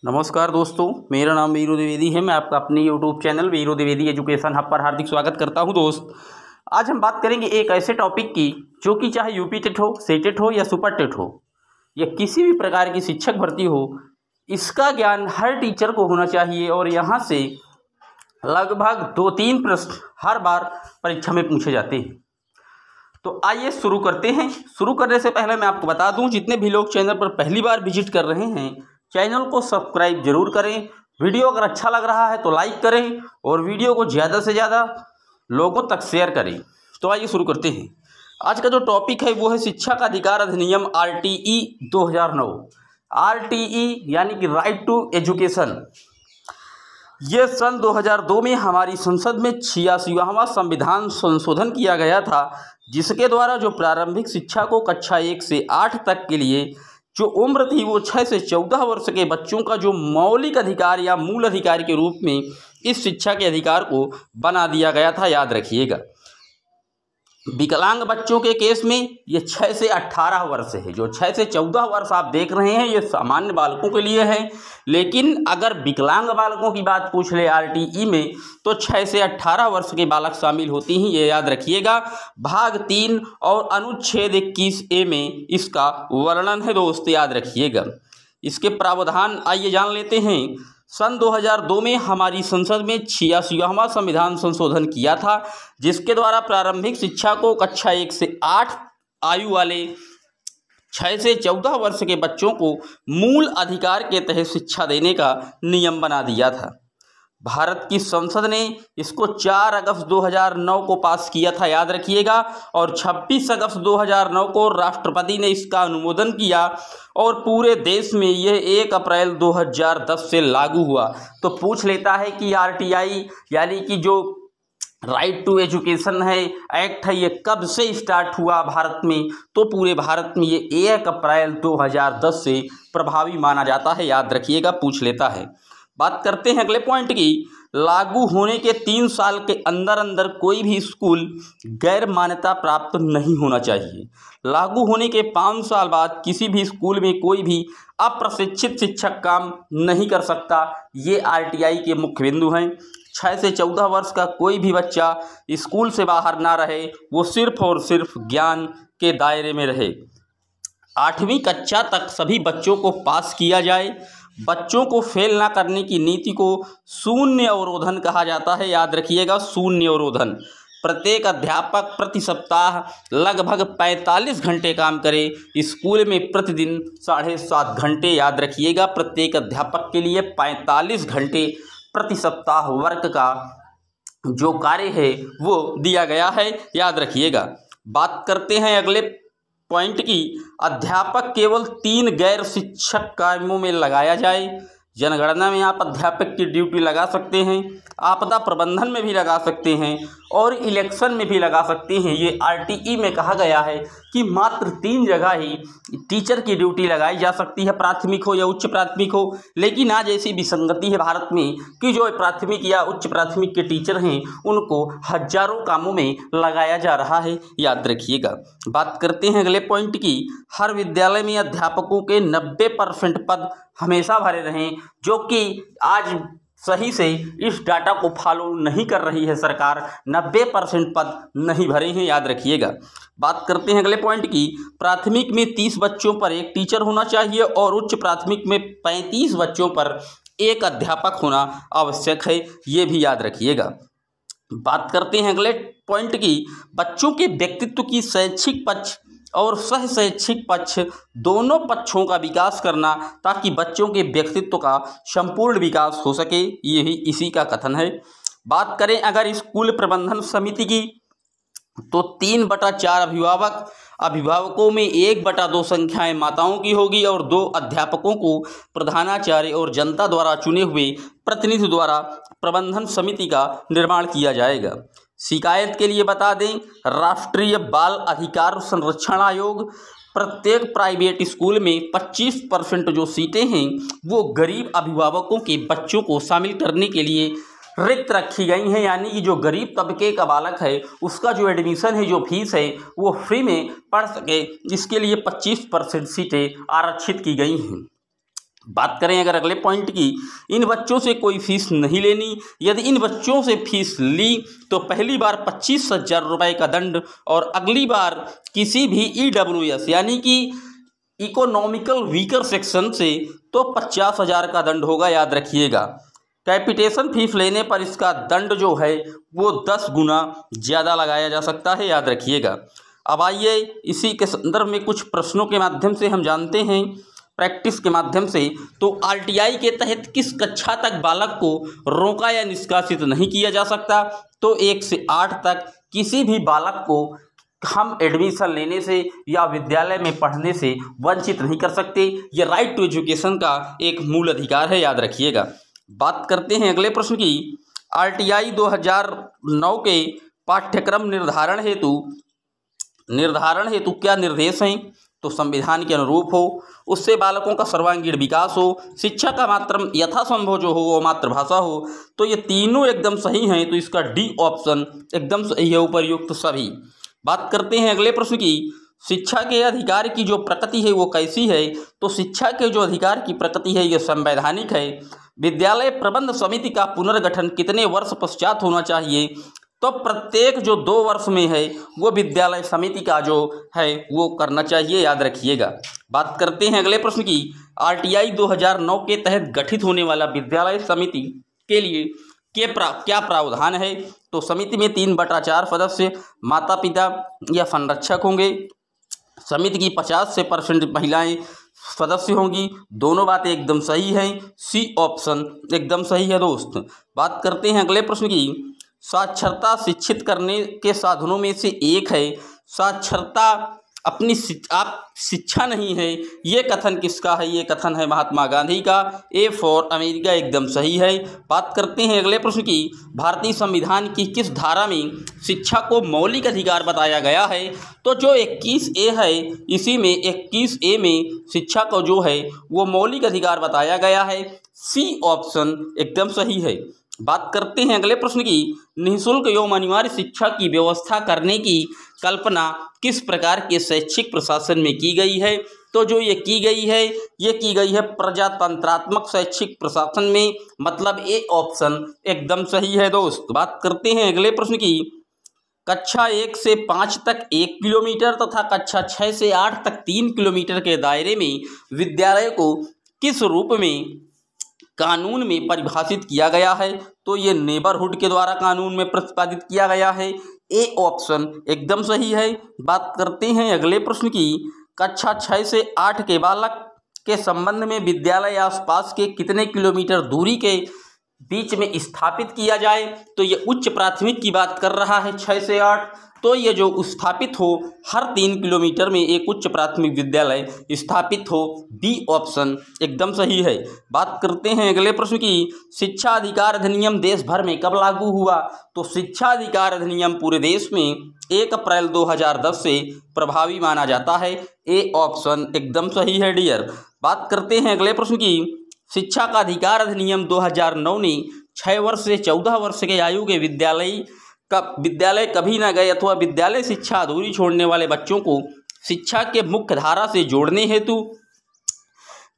नमस्कार दोस्तों, मेरा नाम वीरू द्विवेदी है। मैं आपका अपने YouTube channel Veeru Dwivedi education hub पर हार्दिक स्वागत करता हूं। दोस्त, आज हम बात करेंगे एक ऐसे टॉपिक की जो कि चाहे यूपी टेट हो, सेटेट हो या सुपर टेट हो या किसी भी प्रकार की शिक्षक भर्ती हो, इसका ज्ञान हर टीचर को होना चाहिए। और यहाँ से लगभग 2-3 प्रश्न हर बार परीक्षा में पूछे जाते हैं। तो आइए शुरू करते हैं। शुरू करने से पहले मैं आपको बता दूं, जितने भी लोग चैनल पर पहली बार विजिट कर रहे हैं, चैनल को सब्सक्राइब जरूर करें। वीडियो अगर अच्छा लग रहा है तो लाइक करें और वीडियो को ज़्यादा से ज़्यादा लोगों तक शेयर करें। तो आइए शुरू करते हैं। आज का जो टॉपिक है वो है शिक्षा का अधिकार अधिनियम RTE 2009। RTE यानी कि राइट टू एजुकेशन। ये सन 2002 में हमारी संसद में 86वां संविधान संशोधन किया गया था, जिसके द्वारा जो प्रारंभिक शिक्षा को कक्षा 1 से 8 तक के लिए जो उम्र थी वो 6 से 14 वर्ष के बच्चों का जो मौलिक अधिकार या मूल अधिकार के रूप में इस शिक्षा के अधिकार को बना दिया गया था। याद रखिएगा, विकलांग बच्चों के केस में ये 6 से 18 वर्ष है। जो 6 से 14 वर्ष आप देख रहे हैं ये सामान्य बालकों के लिए है, लेकिन अगर विकलांग बालकों की बात पूछ ले RTE में तो 6 से 18 वर्ष के बालक शामिल होते हैं। ये याद रखिएगा। भाग 3 और अनुच्छेद 21A में इसका वर्णन है। दोस्त याद रखिएगा। इसके प्रावधान आइए जान लेते हैं। सन 2002 में हमारी संसद में 86वां संविधान संशोधन किया था, जिसके द्वारा प्रारंभिक शिक्षा को कक्षा 1 से 8 आयु वाले 6 से 14 वर्ष के बच्चों को मूल अधिकार के तहत शिक्षा देने का नियम बना दिया था। भारत की संसद ने इसको 4 अगस्त 2009 को पास किया था। याद रखिएगा। और 26 अगस्त 2009 को राष्ट्रपति ने इसका अनुमोदन किया और पूरे देश में यह 1 अप्रैल 2010 से लागू हुआ। तो पूछ लेता है कि RTI यानी कि जो राइट टू एजुकेशन है एक्ट है, ये कब से स्टार्ट हुआ भारत में? तो पूरे भारत में ये 1 अप्रैल 2010 से प्रभावी माना जाता है। याद रखिएगा, पूछ लेता है। बात करते हैं अगले पॉइंट की। लागू होने के 3 साल के अंदर अंदर कोई भी स्कूल गैर मान्यता प्राप्त नहीं होना चाहिए। लागू होने के 5 साल बाद किसी भी स्कूल में कोई भी अप्रशिक्षित शिक्षक काम नहीं कर सकता। ये RTI के मुख्य बिंदु हैं। 6 से 14 वर्ष का कोई भी बच्चा स्कूल से बाहर ना रहे, वो सिर्फ और सिर्फ ज्ञान के दायरे में रहे। 8वीं कक्षा तक सभी बच्चों को पास किया जाए। बच्चों को फेल ना करने की नीति को शून्य अवरोधन कहा जाता है। याद रखिएगा, शून्य अवरोधन। प्रत्येक अध्यापक प्रति सप्ताह लगभग 45 घंटे काम करे। स्कूल में प्रतिदिन 7.5 घंटे। याद रखिएगा, प्रत्येक अध्यापक के लिए 45 घंटे प्रति सप्ताह वर्क का जो कार्य है वो दिया गया है। याद रखिएगा। बात करते हैं अगले पॉइंट की। अध्यापक केवल 3 गैर शिक्षक कार्यों में लगाया जाए। जनगणना में आप अध्यापक की ड्यूटी लगा सकते हैं, आपदा प्रबंधन में भी लगा सकते हैं और इलेक्शन में भी लगा सकते हैं। ये RTE में कहा गया है कि मात्र 3 जगह ही टीचर की ड्यूटी लगाई जा सकती है, प्राथमिक हो या उच्च प्राथमिक हो। लेकिन आज ऐसी विसंगति है भारत में कि जो प्राथमिक या उच्च प्राथमिक के टीचर हैं उनको हजारों कामों में लगाया जा रहा है। याद रखिएगा। बात करते हैं अगले पॉइंट की। हर विद्यालय में अध्यापकों के 90% पद हमेशा भरे रहें, जो कि आज सही से इस डाटा को फॉलो नहीं कर रही है सरकार। 90% पद नहीं भरे हैं। याद रखिएगा। बात करते हैं अगले पॉइंट की। प्राथमिक में 30 बच्चों पर 1 टीचर होना चाहिए और उच्च प्राथमिक में 35 बच्चों पर 1 अध्यापक होना आवश्यक है। ये भी याद रखिएगा। बात करते हैं अगले पॉइंट की। बच्चों के व्यक्तित्व की शैक्षिक पक्ष और सह शैक्षिक पक्ष दोनों पक्षों का विकास करना, ताकि बच्चों के व्यक्तित्व का संपूर्ण विकास हो सके। ये भी इसी का कथन है। बात करें अगर स्कूल प्रबंधन समिति की, तो 3/4 अभिभावकों में 1/2 संख्याएं माताओं की होगी और 2 अध्यापकों को प्रधानाचार्य और जनता द्वारा चुने हुए प्रतिनिधि द्वारा प्रबंधन समिति का निर्माण किया जाएगा। शिकायत के लिए बता दें, राष्ट्रीय बाल अधिकार संरक्षण आयोग प्रत्येक प्राइवेट स्कूल में 25% जो सीटें हैं वो गरीब अभिभावकों के बच्चों को शामिल करने के लिए रिक्त रखी गई हैं। यानी कि जो गरीब तबके का बालक है उसका जो एडमिशन है, जो फीस है वो फ्री में पढ़ सके, इसके लिए 25% सीटें आरक्षित की गई हैं। बात करें अगर अगले पॉइंट की, इन बच्चों से कोई फीस नहीं लेनी। यदि इन बच्चों से फीस ली तो पहली बार 25,000 रुपये का दंड और अगली बार किसी भी EWS यानी कि इकोनॉमिकल वीकर सेक्शन से तो 50,000 का दंड होगा, याद रखिएगा। कैपिटेशन फीस लेने पर इसका दंड जो है वो 10 गुना ज़्यादा लगाया जा सकता है, याद रखिएगा। अब आइए इसी के संदर्भ में कुछ प्रश्नों के माध्यम से हम जानते हैं, प्रैक्टिस के माध्यम से। तो RTI के तहत किस कक्षा तक बालक को रोका या निष्कासित नहीं किया जा सकता? तो 1 से 8 तक किसी भी बालक को हम एडमिशन लेने से या विद्यालय में पढ़ने से वंचित नहीं कर सकते। ये राइट टू एजुकेशन का एक मूल अधिकार है, याद रखिएगा। बात करते हैं अगले प्रश्न की। RTI 2009 के पाठ्यक्रम निर्धारण हेतु क्या निर्देश हैं? तो संविधान के अनुरूप हो, उससे बालकों का सर्वांगीण विकास हो, शिक्षा का मात्र यथासंभव जो हो वो मातृभाषा हो। तो ये तीनों एकदम सही हैं, तो इसका डी ऑप्शन एकदम सही है, उपर्युक्त सभी। बात करते हैं अगले प्रश्न की। शिक्षा के अधिकार की जो प्रकृति है वो कैसी है? तो शिक्षा के जो अधिकार की प्रकृति है ये संवैधानिक है। विद्यालय प्रबंध समिति का पुनर्गठन कितने वर्ष पश्चात होना चाहिए? तो प्रत्येक जो 2 वर्ष में है वो विद्यालय समिति का जो है वो करना चाहिए, याद रखिएगा। बात करते हैं अगले प्रश्न की। RTI 2009 के तहत गठित होने वाला विद्यालय समिति के लिए क्या प्रावधान है? तो समिति में 3/4 सदस्य माता पिता या संरक्षक होंगे। समिति की 50 से % महिलाएं सदस्य होंगी। दोनों बातें एकदम सही हैं, सी ऑप्शन एकदम सही है दोस्त। बात करते हैं अगले प्रश्न की। साक्षरता शिक्षित करने के साधनों में से एक है। साक्षरता आप शिक्षा नहीं है, ये कथन किसका है? ये कथन है महात्मा गांधी का। A फॉर अमेरिका एकदम सही है। बात करते हैं अगले प्रश्न की। भारतीय संविधान की किस धारा में शिक्षा को मौलिक अधिकार बताया गया है? तो जो 21A है, इसी में 21A में शिक्षा को जो है वो मौलिक अधिकार बताया गया है, सी ऑप्शन एकदम सही है। बात करते हैं अगले प्रश्न की। निःशुल्क एवं अनिवार्य शिक्षा की व्यवस्था करने की कल्पना किस प्रकार के शैक्षिक प्रशासन में की गई है? तो जो ये की गई है प्रजातंत्रात्मक शैक्षिक प्रशासन में, मतलब A ऑप्शन एकदम सही है दोस्त। बात करते हैं अगले प्रश्न की। कक्षा 1 से 5 तक 1 किलोमीटर तथा कक्षा 6 से 8 तक 3 किलोमीटर के दायरे में विद्यालय को किस रूप में कानून में परिभाषित किया गया है? तो ये नेबरहुड के द्वारा कानून में प्रतिपादित किया गया है, A ऑप्शन एकदम सही है। बात करते हैं अगले प्रश्न की। कक्षा 6 से 8 के बालक के संबंध में विद्यालय आसपास के कितने किलोमीटर दूरी के बीच में स्थापित किया जाए? तो ये उच्च प्राथमिक की बात कर रहा है, 6 से 8। तो ये जो स्थापित हो हर 3 किलोमीटर में एक उच्च प्राथमिक विद्यालय स्थापित हो, B ऑप्शन एकदम सही है। बात करते हैं अगले प्रश्न की। शिक्षा अधिकार अधिनियम देश भर में कब लागू हुआ? तो शिक्षा अधिकार अधिनियम पूरे देश में 1 अप्रैल 2010 से प्रभावी माना जाता है, A ऑप्शन एकदम सही है डियर। बात करते हैं अगले प्रश्न की। शिक्षा का अधिकार अधिनियम 2009 ने 6 वर्ष से 14 वर्ष के आयु के विद्यालय कभी न गए अथवा विद्यालय शिक्षा अधूरी छोड़ने वाले बच्चों को शिक्षा के मुख्य धारा से जोड़ने हेतु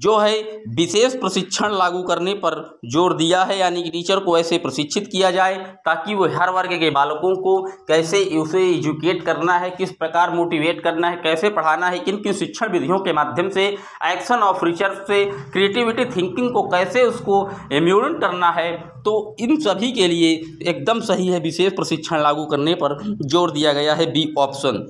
जो है विशेष प्रशिक्षण लागू करने पर जोर दिया है, यानी कि टीचर को ऐसे प्रशिक्षित किया जाए ताकि वो हर वर्ग के बालकों को कैसे उसे एजुकेट करना है, किस प्रकार मोटिवेट करना है, कैसे पढ़ाना है, किन किन शिक्षण विधियों के माध्यम से, एक्शन ऑफ रिसर्च से, क्रिएटिविटी थिंकिंग को कैसे उसको इम्यून करना है। तो इन सभी के लिए एकदम सही है, विशेष प्रशिक्षण लागू करने पर जोर दिया गया है, बी ऑप्शन।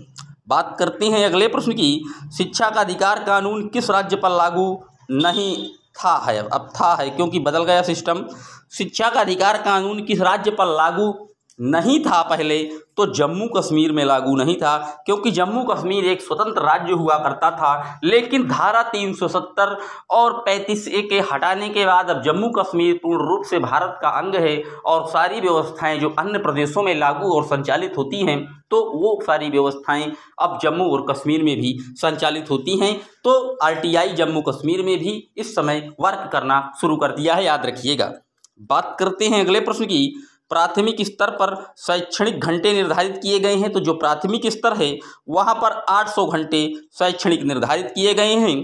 बात करते हैं अगले प्रश्न की। शिक्षा का अधिकार कानून किस राज्य पर लागू नहीं था है? अब था है क्योंकि बदल गया सिस्टम। शिक्षा का अधिकार कानून किस राज्य पर लागू नहीं था पहले? तो जम्मू कश्मीर में लागू नहीं था, क्योंकि जम्मू कश्मीर एक स्वतंत्र राज्य हुआ करता था। लेकिन धारा 370 और 35A के हटाने के बाद अब जम्मू कश्मीर पूर्ण रूप से भारत का अंग है और सारी व्यवस्थाएं जो अन्य प्रदेशों में लागू और संचालित होती हैं, तो वो सारी व्यवस्थाएं अब जम्मू और कश्मीर में भी संचालित होती हैं। तो RTI जम्मू कश्मीर में भी इस समय वर्क करना शुरू कर दिया है, याद रखिएगा। बात करते हैं अगले प्रश्न की। प्राथमिक स्तर पर शैक्षणिक घंटे निर्धारित किए गए हैं। तो जो प्राथमिक स्तर है वहाँ पर 800 घंटे शैक्षणिक निर्धारित किए गए हैं।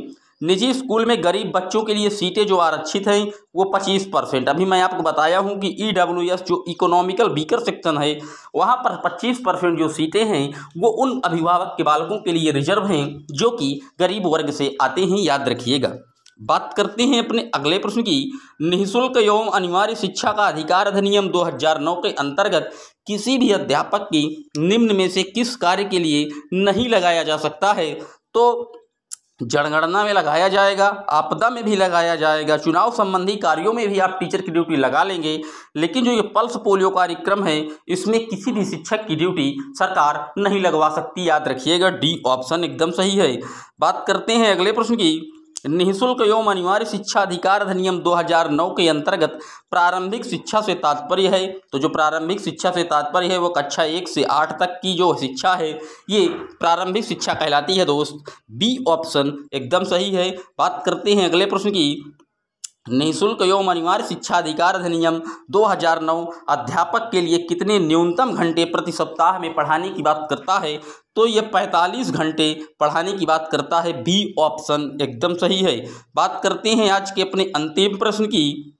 निजी स्कूल में गरीब बच्चों के लिए सीटें जो आरक्षित हैं वो 25%। अभी मैं आपको बताया हूँ कि EWS जो इकोनॉमिकल वीकर सेक्शन है वहाँ पर 25% जो सीटें हैं वो उन अभिभावक के बालकों के लिए रिजर्व हैं जो कि गरीब वर्ग से आते हैं, याद रखिएगा। बात करते हैं अपने अगले प्रश्न की। निःशुल्क एवं अनिवार्य शिक्षा का अधिकार अधिनियम 2009 के अंतर्गत किसी भी अध्यापक की निम्न में से किस कार्य के लिए नहीं लगाया जा सकता है? तो जनगणना में लगाया जाएगा, आपदा में भी लगाया जाएगा, चुनाव संबंधी कार्यों में भी आप टीचर की ड्यूटी लगा लेंगे, लेकिन जो ये पल्स पोलियो कार्यक्रम है इसमें किसी भी शिक्षक की ड्यूटी सरकार नहीं लगवा सकती, याद रखिएगा। डी ऑप्शन एकदम सही है। बात करते हैं अगले प्रश्न की। निःशुल्क एवं अनिवार्य शिक्षा अधिकार अधिनियम 2009 के अंतर्गत प्रारंभिक शिक्षा से तात्पर्य है, तो जो प्रारंभिक शिक्षा से तात्पर्य है वो कक्षा 1 से 8 तक की जो शिक्षा है ये प्रारंभिक शिक्षा कहलाती है दोस्त। बी ऑप्शन एकदम सही है। बात करते हैं अगले प्रश्न की। निःशुल्क एवं अनिवार्य शिक्षा अधिकार अधिनियम 2009 अध्यापक के लिए कितने न्यूनतम घंटे प्रति सप्ताह में पढ़ाने की बात करता है? तो ये 45 घंटे पढ़ाने की बात करता है। बी ऑप्शन एकदम सही है। बात करते हैं आज के अपने अंतिम प्रश्न की।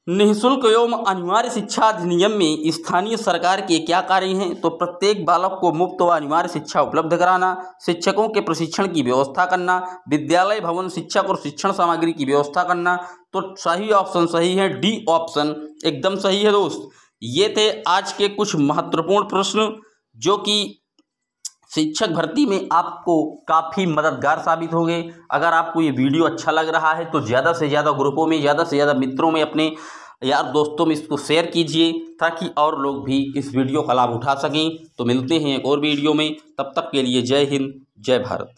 निःशुल्क एवं अनिवार्य शिक्षा अधिनियम में स्थानीय सरकार के क्या कार्य हैं? तो प्रत्येक बालक को मुफ्त व अनिवार्य शिक्षा उपलब्ध कराना, शिक्षकों के प्रशिक्षण की व्यवस्था करना, विद्यालय भवन शिक्षक और शिक्षण सामग्री की व्यवस्था करना। तो सही ऑप्शन सही है, डी ऑप्शन एकदम सही है दोस्त। ये थे आज के कुछ महत्वपूर्ण प्रश्न जो कि शिक्षक भर्ती में आपको काफ़ी मददगार साबित होंगे। अगर आपको ये वीडियो अच्छा लग रहा है तो ज़्यादा से ज़्यादा ग्रुपों में, ज़्यादा से ज़्यादा मित्रों में, अपने यार दोस्तों में इसको शेयर कीजिए ताकि और लोग भी इस वीडियो का लाभ उठा सकें। तो मिलते हैं एक और वीडियो में, तब तक के लिए जय हिंद, जय भारत।